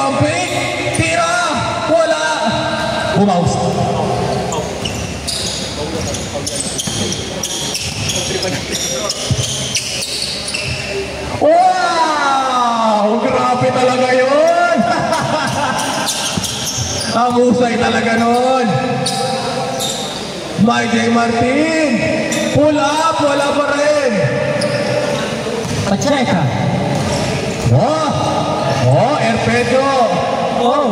jumping. Tira. Wala. Bumaus. Wow! Grabe talaga yun! Ang usay talaga nun. Mike Martin. Pull up. Wala pa rin. Pacheca. Oh, Erpedo. Oh.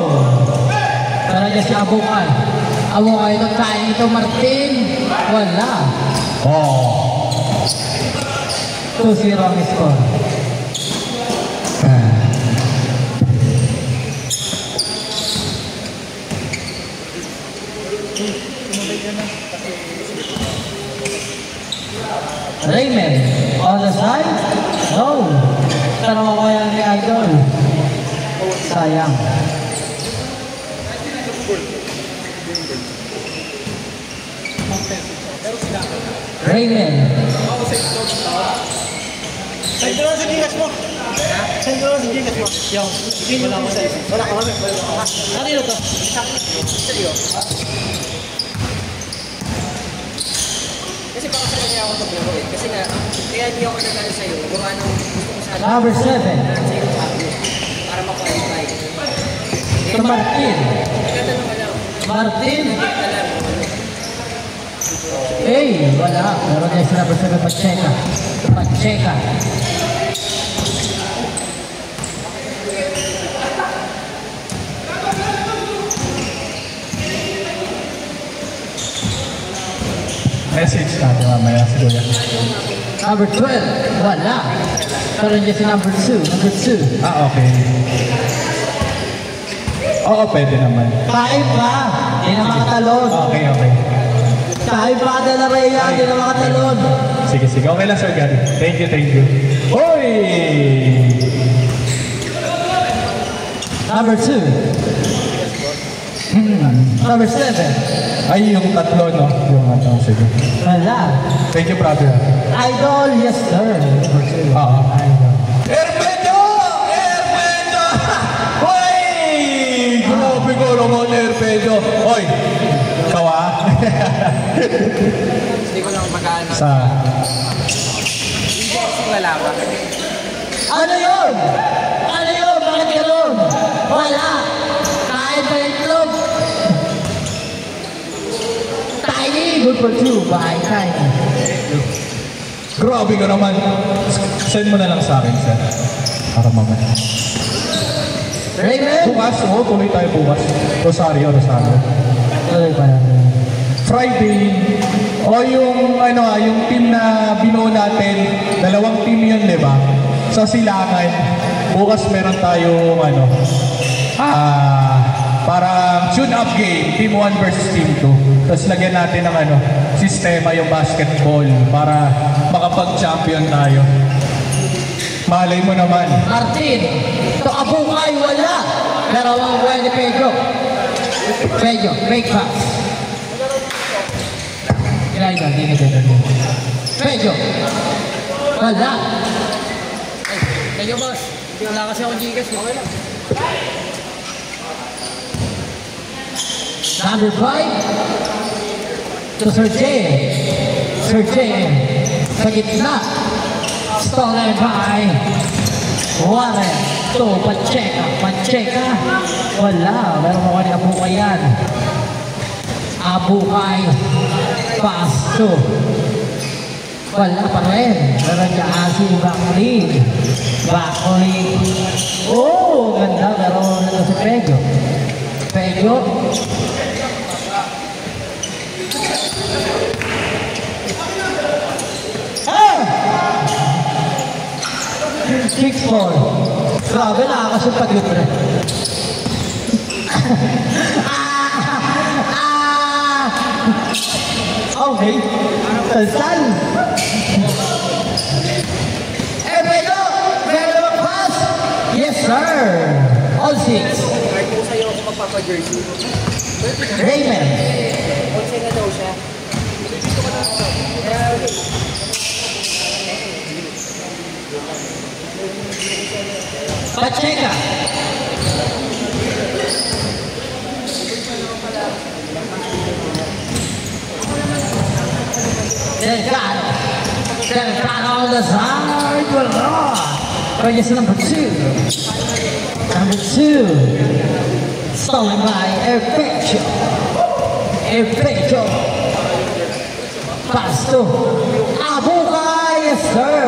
Para niya si Abukay. Abukay ito tayo ito, Martin. Wala. Oh. 2-0 ang score. Raymond, on the side? No. Tanong ako yan ni Idol. Sayang. Raymond. Send ko lang sa gigas mo. Send ko lang sa gigas mo. Yung, wala ko sa'yo. Wala ka kami. Kanino to? Sa'yo. Kasi baka sa kanya ako ito eh. Kasi nga, kaya hindi ako nagano sa'yo. Gawa nung gusto ko sana. Number 7. Sa'yo bago. Para ma-qualify. Ito Martin. Nagtatanong ka lang. Martin. Hindi ka lang. Wala. Pero niya si number 7, Pacheca. Pacheca. Message natin mamaya si Kuya. Number 12. Wala. Pero niya si number 2. Number 2. Okay. Oo, pwede naman. Kain pa. Hindi na makatalon. Okay. Kain pa ka na Rhea. Hindi na makatalon. Sige. Okay lang, Sir Gary. Thank you. Hoy! Number 2. Number 7. Ay, yung tatlo, no? Yung ano, sige. Wala. Thank you, brother. Idol, yes sir. Number 2. Oo. Idol. Erpedo! Hoy! Grabe ko naman, Erpedo. Hoy! Ikaw Hindi ko lang mag-ano. Sa... Hindi kasi wala ba? Ano yun? Bakit ganun? Wala. Kain pa yung itlog. Tiny. Good for 2 by Tiny. Grabe ka naman. Send mo na lang sa akin, sir. Para mamaya. Raymond. Bukas, tuloy tayo bukas. Rosario. Tuloy pa yan. Friday, yung team na binuo natin, 2 team yun, di ba? Sa Silangan, bukas meron tayong parang tune-up game, team 1 versus team 2. Tapos lagyan natin ng sistema yung basketball para makapag-champion tayo. Malay mo naman. Martin. Ito Abukay, wala. Pero ang buhay ni Pedro. Break pass. Pedro. Wala. Kayo boss. Wala kasi ako gigas. Okay lang. Number 5 to Sergey. Sa gitna. Stolen by Warren to Pacheca. Wala. Meron mo kanina Abukay yan. Abukay. Pass to. Wala pa rin. Meron niya Asi Bakri. Oh, ganda. Pero nito si Pedro. Six ball. Grabe, nakakasyon pag libre. Okay. Talsal. Pedro pass. Yes, sir. All six. Kahit kung sa'yo ako magpapa-jersey. Raymond. Konsay na daw siya. Gusto ko na ito. Pacheca. Delgado. Delgado on the side. Wala. Reyes number 2. Number 2. Stolen by Erpecho. Erpecho. Pass to Abukay, yes sir.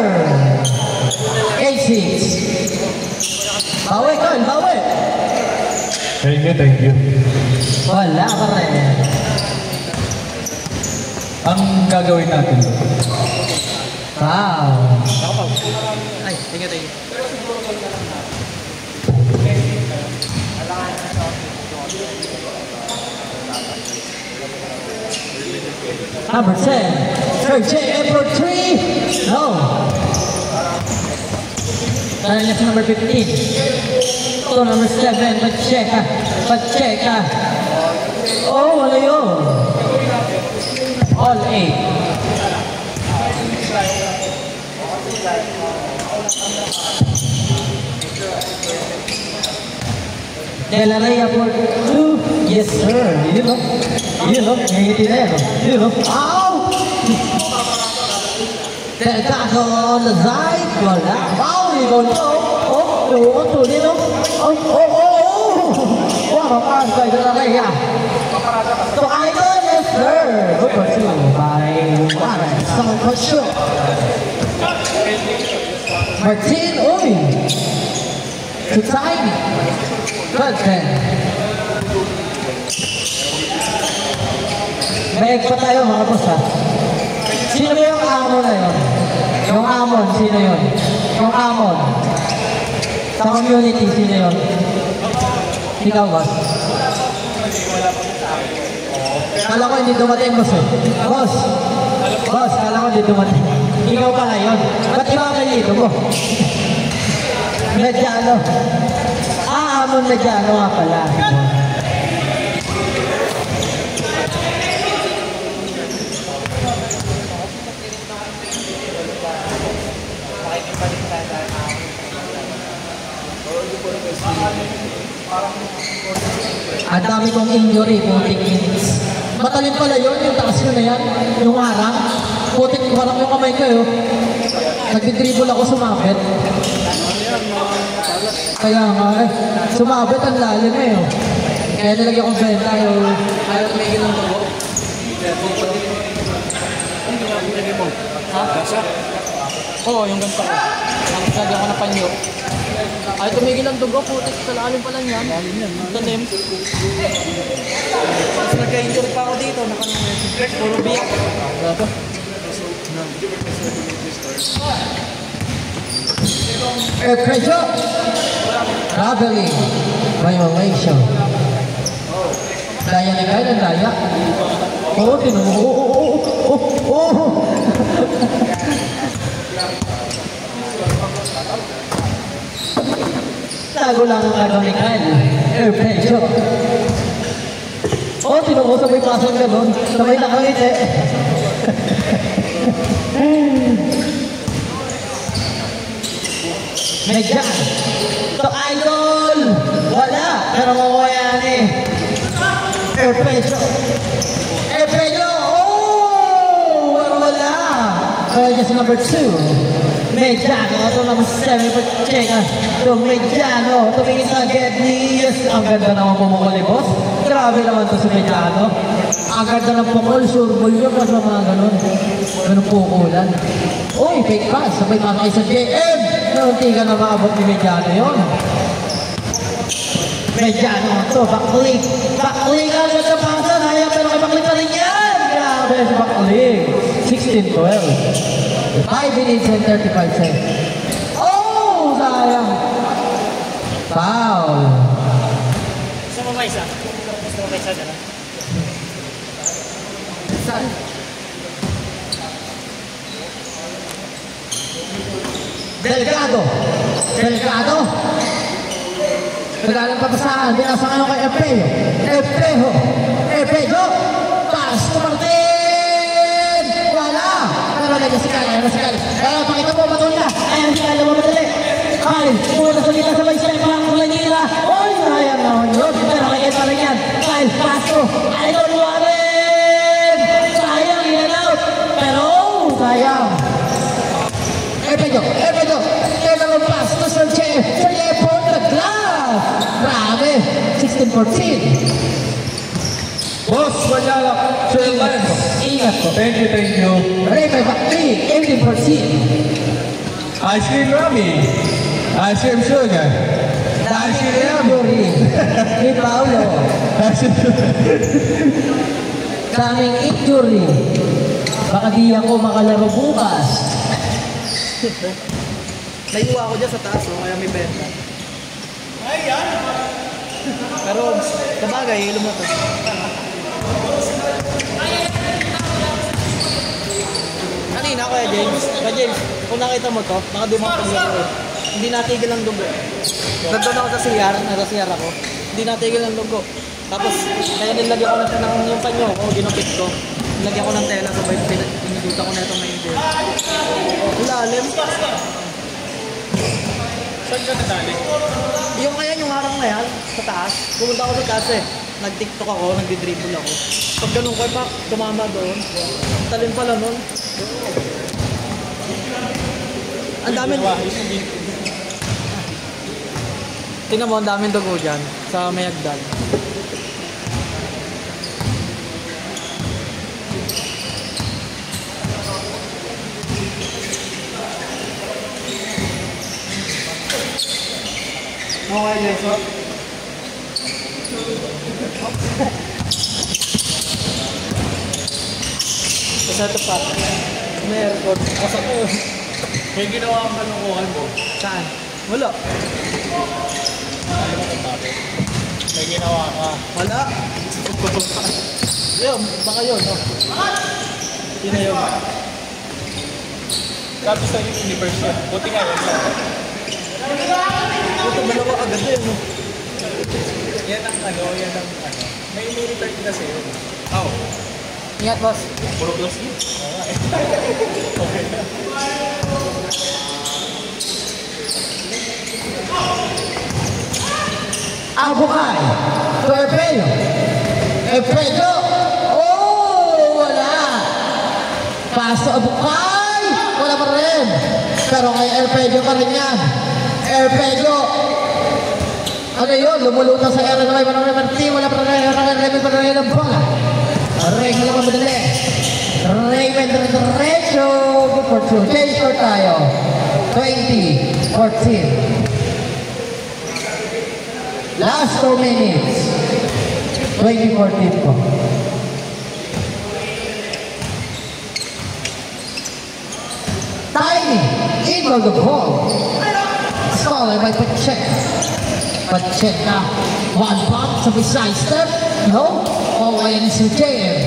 8-6. Bawi ko, bawi. Thank you, thank you. Wala pa rin. Ang gagawin natin, Wow. Ay, thank you. Number 10. Sergey for 3. No. That's number 15. So number 7. Pacheca. Oh, wala yun. All 8. De la Rey for 2. Yes, sir. You know. Nangitinero. You know. Ow! Delgado on the side. Wala. Wow, you don't know. Oh, dito. Oh. Wow, pass by De la Rey. So I go, yes, sir. Good for 2 by Warren. Someone for sure. Martin, to time. Good 10. May pa tayo mga boss ha. Sino ba yung amon na yun? Yung amon, sino yun? Yung amon. Sa community, sino yun? Ikaw boss? Kala ko hindi dumating boss eh. Boss, kala ko hindi dumating. Ikaw pala yun. Ba't iba ka dito mo? Medyano. Amon medyano nga pala. Ang dami kong injury, putik innings. Matalin pala yun, yung taas yun na yan, yung harang. Putik, harang yung kamay ko yun. Nagdidribble ako, sumabit. Kaya nga eh, sumabit ang lalim eh. Kaya nilagyan kong benta yun. Ayaw tumigil ng dugo. Ha? Oo, yung ganito ko. Lagyan ko na panyo. Ayaw tumigil ang dugo, putik sa lalim pala niyan. Tanim. Tapos nagka-injury pa ako dito, puro biyak. Pressure. Traveling. Violation. Daya ni Kyle, daya. Oh, Tago lang ang ano ni Kyle. Pressure. Oh, tinuko sabay pasang gano'n. Sabay nakangiti. Medyan. To idol. Wala. Pero mawayan eh. Erpecho. Oh! Wala. Kaya sa number 2. Mediano. Ito number 7. Pacheca. To Mediano. Tumingin sa get ni. Yes. Ang ganda naman pumukuli, boss. Grabe naman to si Mediano. Ang ganda ng pukul. Surbol yun. Mas mga ganun. Ganun pukulan. Uy, fake pass. Sabay mga isa JM. Naunti ka na maabot ni Mediano yun. Mediano to, backling. Backling ang ganda pasa. Hayang pero kay backling pa rin yan. Grabe si backling. 16-12. 5 minutes and 35 seconds. Oh, sayang. Foul. Gusto mo ba isa? Dala? Saan? Delgado. Magaling papasahan. Binasangan ako kay Epejo. Pass to Martin. Wala. Pero naging si Kyle. Pakita mo, matulog na. Ayan si Kyle. Mamadali. Kyle. Muna sa kita sabay sa mga kulangira. Oy, sayang naman yun. Pero nakikita rin yan. Kyle. Pass to Idol Warren. Sayang. In and out. Pero sayang. Epedo, kailangan pass to Sir Che. Sir Che for the glove. Grabe, 16-14. Boss, Wanyala, Sir Lance. Ingat po. Thank you. Raymond Bakri, 18-14. Ice Cream Rami. Ice Cream Sugar. Ice Cream Rami. Yuri, ni Paolo. Daming injury. Baka di ako makalaro bukas. Naiuwa ako dyan sa taas, oh, kaya may benta. Pero, sabagay, lumatas. Kanina, Kuya James, kung nakita mo to, nakadumang paglaro. Hindi natigil ang dugo. Nandun ako sa CR, nasa CR ako. Hindi natigil ang dugo. Tapos, kaya nilagyan ko na siya ng yung panyo ko, ginupit ko. Nilagyan ko ng tela, sabay pinigutan ko na itong main-deal. Lalim. Saan ka nadali? Yung kaya yung harang na yan, sa taas, pumunta ako sa taas eh. Nag-tiktok ako, nag-dribble ako. Pag ganun ko, pak, tumama doon. Talim pala nun. Ang dami. Tingnan mo, ang daming dugo dyan sa may hagdan. Okay, Jason. Sa ito pa. May aircon. Kasak ko yun. May ginawa ang kanukuhan mo. Saan? Wala. May ginawa ka. Wala. Yun, baka yun. No? Yun na yun. Sabi sa universe yun. Buti nga yun. Ito, dalawa agad yun. No? Yan ang may military kasi yun. Oh. Ingat, boss. Puro plus yun. Okay. Abukay. To Epedo. Epedo. Oh, wala. Paso Abukay. Wala pa rin. Pero kay Epedo pa rin yan. Epedo. Ano yun? Lumulutang sa era na may manang Marti. Wala pa rin. Raymond pa rin ang bola. Raymond lang madali. Raymond diretso. Good for two. Change for tayo. 20-14. Last 2 minutes. 2014 po. Tiny. Involve the ball. Stolen by Pacheco. Pacheco. One bump. Sabay side step. No. Okay na si JM.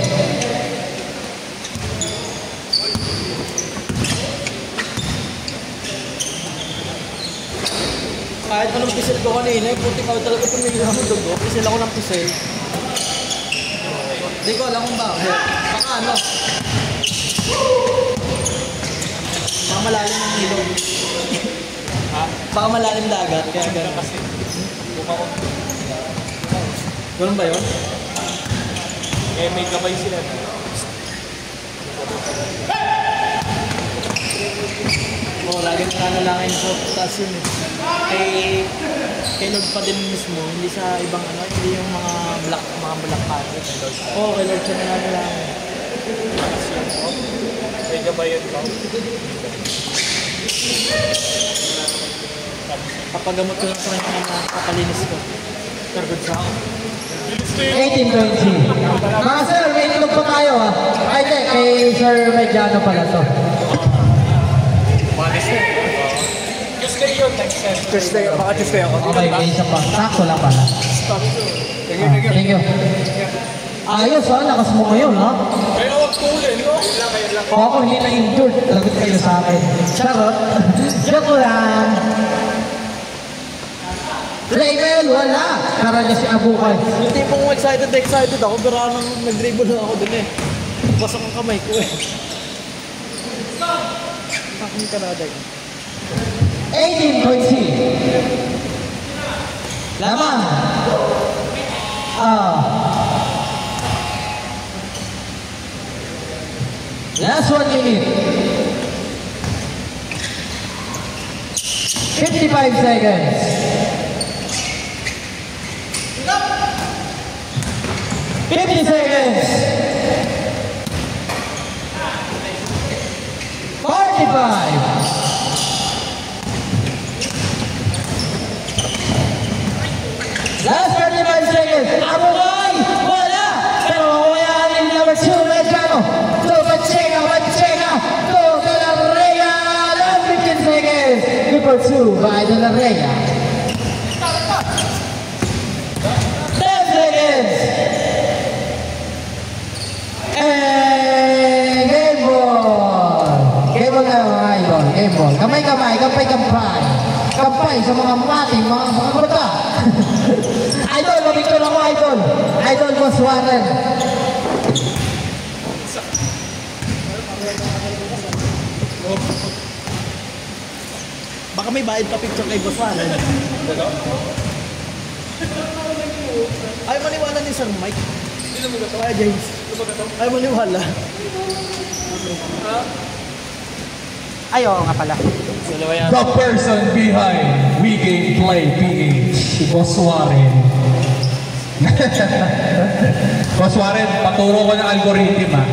Kahit anong pisil ko kanina, puti ka talaga tumigil ako ng dugo. Pisil ako ng pisil. Hindi ko alam kung bakit. Baka ano. Baka malalim ang ilog. Ha? Baka malalim dagat. Kaya gano'n kasi. Ganun ba yun? Eh, may gabay sila. Oo, laging nanalangin sa taas yun eh. Kay Lord pa din mismo, hindi sa ibang ano, hindi yung mga black party. Oo, kay Lord siya nanalangin. May gabay yun ba? Papagamot ko lang sa kanya na papalinis ko. Pero good sa ako. 18-20. Mga sir, may ilog pa tayo ha. Ay, hindi. Kay Sir Mediano pala to. Tuesday yun, next time. Tuesday, baka Tuesday ako. Okay, may isa pa. Sakto lang pala. Thank you. Ayos ha, lakas mo ngayon ha. Kaya huwag tulin, no? Kung ako hindi na-injured, lagot kayo sa akin. Charot. Joke lang. Raymond, wala. Kara niya si Abukay. Yung tipong excited ako, pero nag-dribble na ako dun eh. Basok ang kamay ko eh. Aking kanaday. 18-20. Lamang. Last 1 minute. 55 seconds. Fifty seconds. 45. Last 35 seconds. Abugay! Wala! Pero makuyanin number 2, Medjano. To Pacheca. To De La Rega. Last 15 seconds. Good for 2 by De La Rega. 10 seconds. And game ball. Game ball na mga idol. Game ball. Kamay-kamay. Kampay-kampay. Kampay sa mga mating, mga bata. Idol, mabigyan ako, idol. Idol, Boss Warren. Baka may bayad pa picture kay Boss Warren. Ayaw maniwala ni Sir Mike. Kaya James. Ayaw maniwala. Ayaw nga pala. The person behind We Game Play PH, si Boss Warren. Boss Warren, paturo ko ng algorithm ha.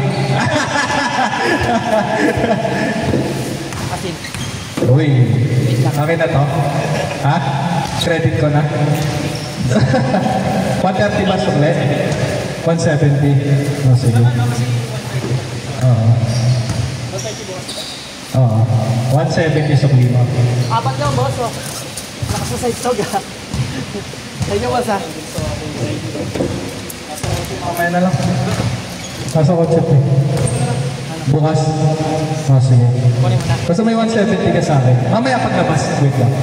Asin. Uy, akin na to? Ha? Credit ko na? 130 ba ulit? 170. Oh, sige. Oo. Oo. 170 sa klima. Apat lang, boss. Oh. Lakas na sa itog, ha? Sa inyo, boss, ha? Mamaya na lang. Nasa kotse eh. Bukas. Oh, sige. Kunin mo na. Basta may 170 ka sa akin. Mamaya paglabas. Wait lang.